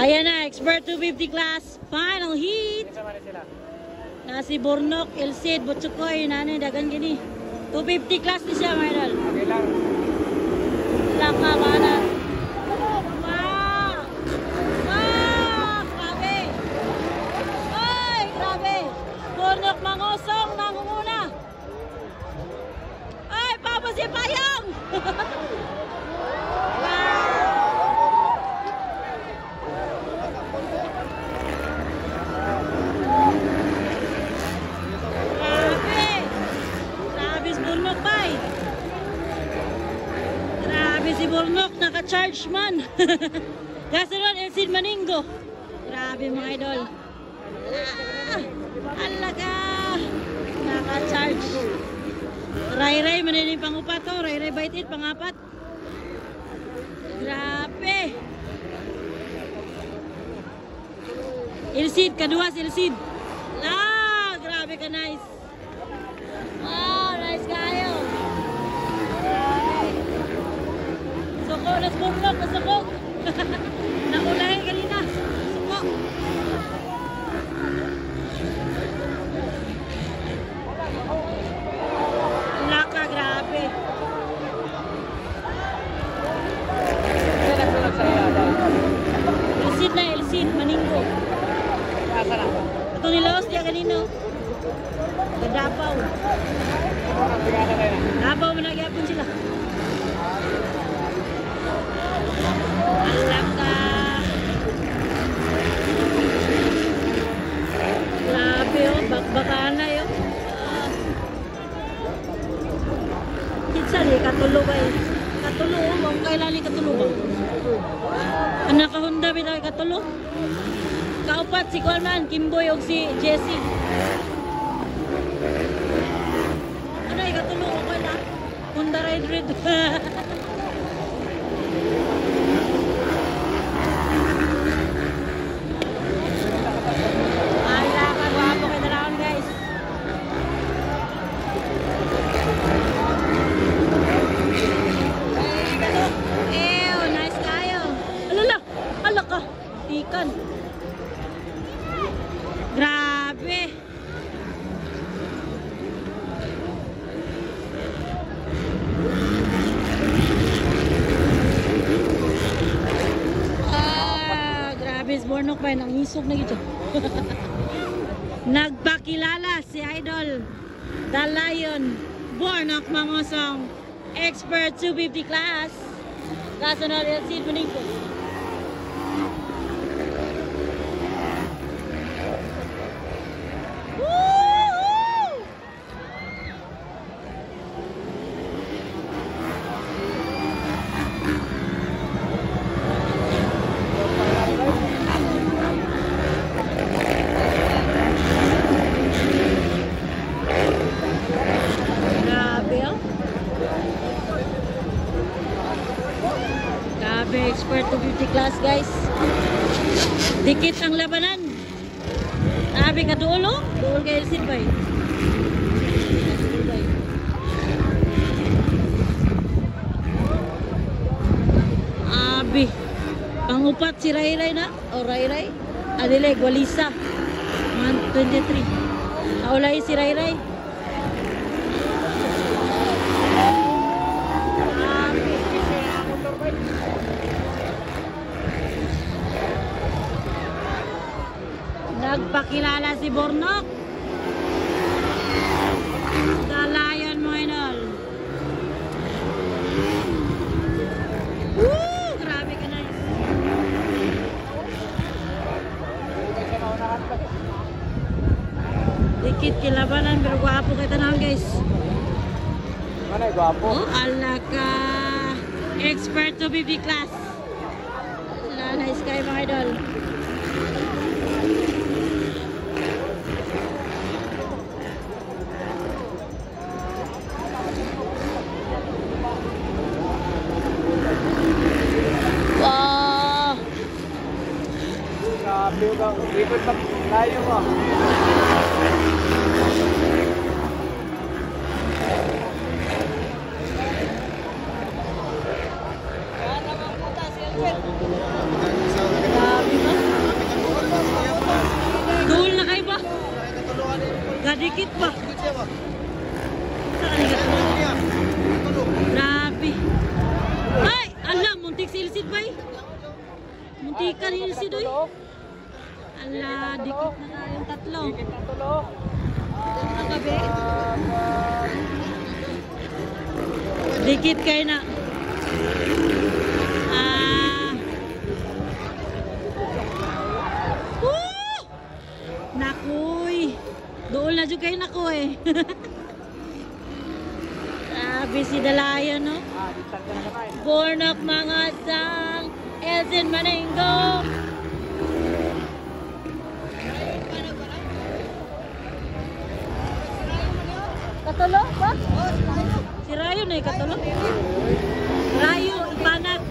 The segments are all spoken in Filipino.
Ayan na, expert 250 class, final heat. Nasi Bornok, Elsid, Butsukoy, nanay, dagan gini. 250 class ni siya, mga idol. Okay lang. Laka, mana. Wow! Wow! Grabe! Ay, grabe! Bornok mangosong, nangunguna. Ay, Papa si Payong! Si Bornok, naka-charge man. Gasolon, Elsid Maningo. Grabe mga idol. Alaga. Naka-charge. Ray-ray, maniling pangupat to. Ray-ray bite it, pangapat. Grabe. Elsid, kaduas Elsid. Grabe ka, nice. Wow, nice kayo. Suko, let's move up, suko. Nakulahin kanina. Suko. Laka, grabe. Elsid na, Elsid, Maningo. Ito nilaos niya kanino. Gadapaw. Dapaw, managyapon sila. Alaka. Grabe oh, bakbakana yun. Kitsa ni, katulo ba eh. Katulo oh, kung kailan ni katulo ba? Anak ka Honda bitay katulo. Kaupat si Kualman, Kimboy o si Jessie. Ano yung katulo ko na? Honda Ride Red. Grabe. Grabe, Bornok ba nang isog na gito. Nagpakilala si Idol The Lion Bornok Mangosong Expert 250 class. Kasunod yung seed Maningo. Expert 250 class guys. Dikit ang labanan. Sabi ka duol oh. Duol kayo silbay. Abi. Pangupat si Ray-Ray na. O Ray-Ray. Adile Gualisa. 123. Naulay si Ray-Ray. Nagpakilala si Bornok. The Lion mo idol. Woo! Grabe ka nice. Dikit kilabanan pero guwapo kayo tanaw guys. Ano yung guwapo? Oh, alaka. Expert 250 class. Nice kayo mga idol. Ikot na tayo mo. Grabe ba? dikit ba? Saan ka to? Grabe. Ay! Alam, muntik si Ilsid ba eh? Muntikan ni Ilsid oy. Ala, dikit na tayong tatlo. Ang gabi? Dikit kayo na. Nakuy. Doon na dyan kayo nakuy. Sabi si Dalaya, no? Bornok mga sang Elsin Manengo. Katulo ba? Si Rayo na katulo. Rayo, ipanag.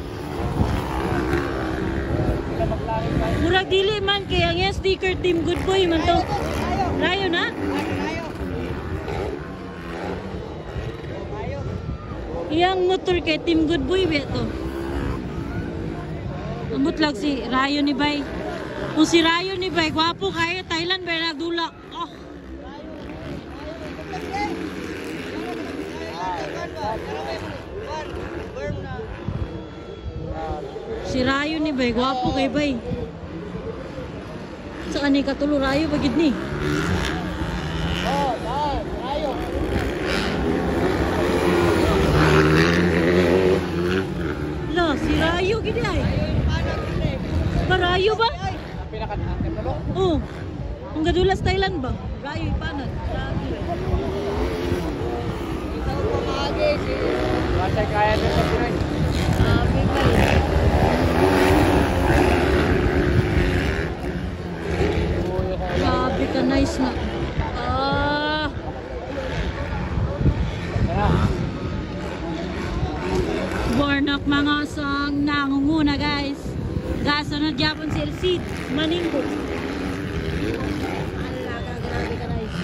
Murag dili man kaya nga sticker Team Good Boy man to. Rayo na? Iyang motor kay Team Good Boy ba to? Ambot lang si Rayo ni Bay. Kung si Rayo ni Bay, gwapo kayo, Thailand ba nagdula? Oh. Si Rayo ni Bay, gwapo kay Bay. Saan ni katulo Rayo bagid ni? Rayo. La, si Rayo gid ay. Ba Rayo ba? Pinaka-antem na lo. Oh. Ang gadulas Thailand ba? Rayo ipanag. Ikaw pamagi si. Basta kaya din sa Pinoy. Grabe ka, nice na. Bornok mga sang nangunguna guys. Gasunod yapon si Elsid Maninggo. Ala ka, grabe ka nice.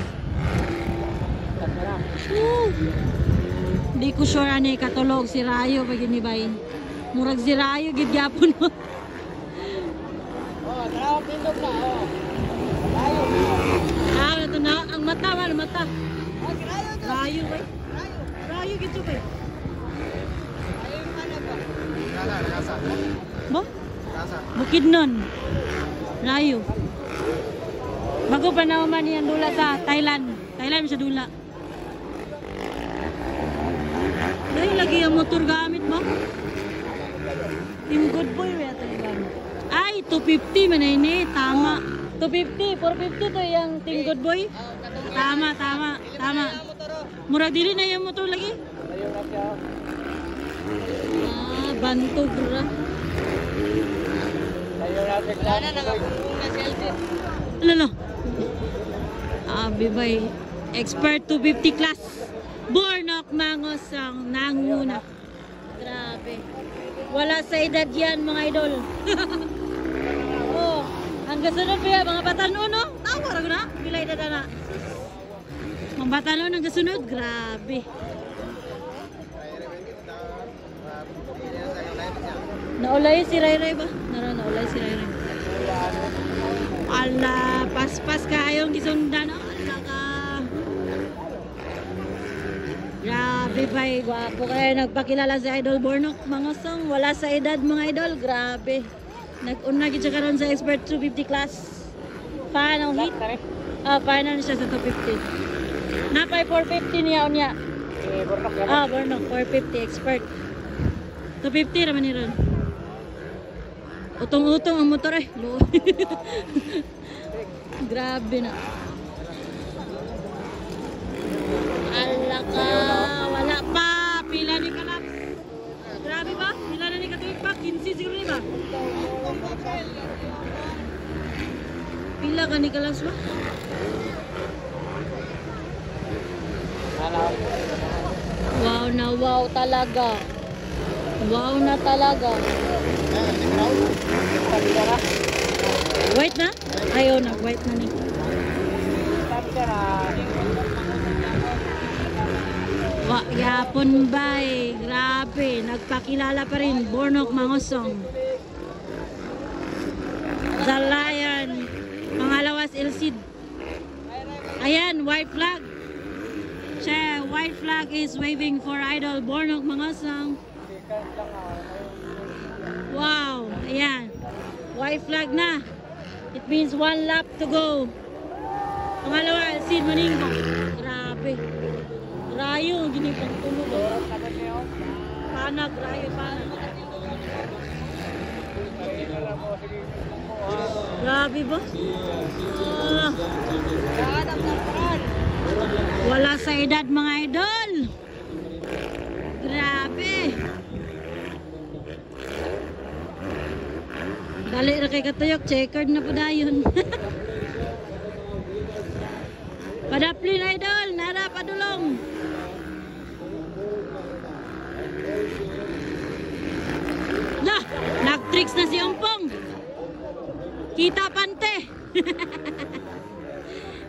Di ko sure ani katulog si Rayo pag inibay. Murag si Rayo gid yapon mo. Tara, pindog na. Rayo. Ito na ang mata man mata. Rayo ba? Rayo gid to ba? Bo? Bukid nun. Rayo. Bago pa naman yan dula sa Thailand. Thailand siya dula. Dahil lagi ang motor gamit mo. Team Good Boy ba Thailand? Ay, 250 man ini. Tama. 250, 450 to yung Team Good Boy. Tama. Murag dili na yung motor lagi. Bantog ra. Lalo. Bibay. Expert 250 class. Bornok Mangos ang nanguna. Grabe. Wala sa edad yan mga idol. Oh, hanggang sunod pa yan, mga batanon, no? Tawa rin na. Bilay na na. Mga batanon hanggang sunod. Grabe. Naulay si Ray ba? Naulay si Ray. Ala, paspas kayong gisundan. Ala ka. Grabe ba, gwapo kayo. Nagpakilala si Idol Bornok. Mga song, wala sa edad mga idol. Grabe. Nag-una kita karon sa Expert 250 class. Final hit. Final siya sa 250. Napay 450 niya o niya. Bornok 450 Expert. 250 naman ni Ron. Utong-utong ang motor eh. Grabe na. Ala ka. Wala pa. Pila ni kalaps. Grabe ba? Pila na ni katuwid pa. 15 siguro ba? Pila ka ni kalaps ba? Wow na wow talaga. Wow na talaga. White na? Ayaw na, white na ni. Yapon ba eh. Grabe. Nagpakilala pa rin. Bornok Mangosong. Zalayan. Pangalawas Elsid. Ayan, white flag. Che, white flag is waving for Idol Bornok Mangasang. Wow, ayan. White flag na. It means 1 lap to go. Pangalawa, Sid Maninggo. Grabe. Rayo, ginipang tulog. Panag, rayo, panag. Grabe ba? Wala sa edad mga idol. Grabe. Dali na kay Katuyok, checkered na po dayon. Padaplin idol, nara padulong. Lah, nag-tricks na si Ompong. Kita pante.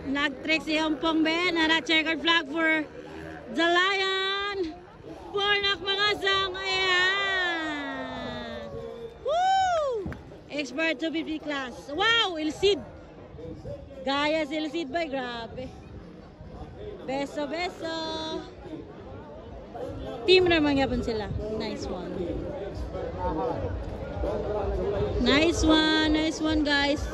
Nag-tricks si Ompong be, nara checkered flag for the Lion. Bornok Mangasang, ayan. Woo! Expert 250 class. Wow, Ilsid. Gaya si Ilsid ba? Grabe. Beso, beso. Team naman yapon sila. Nice one. Nice one guys.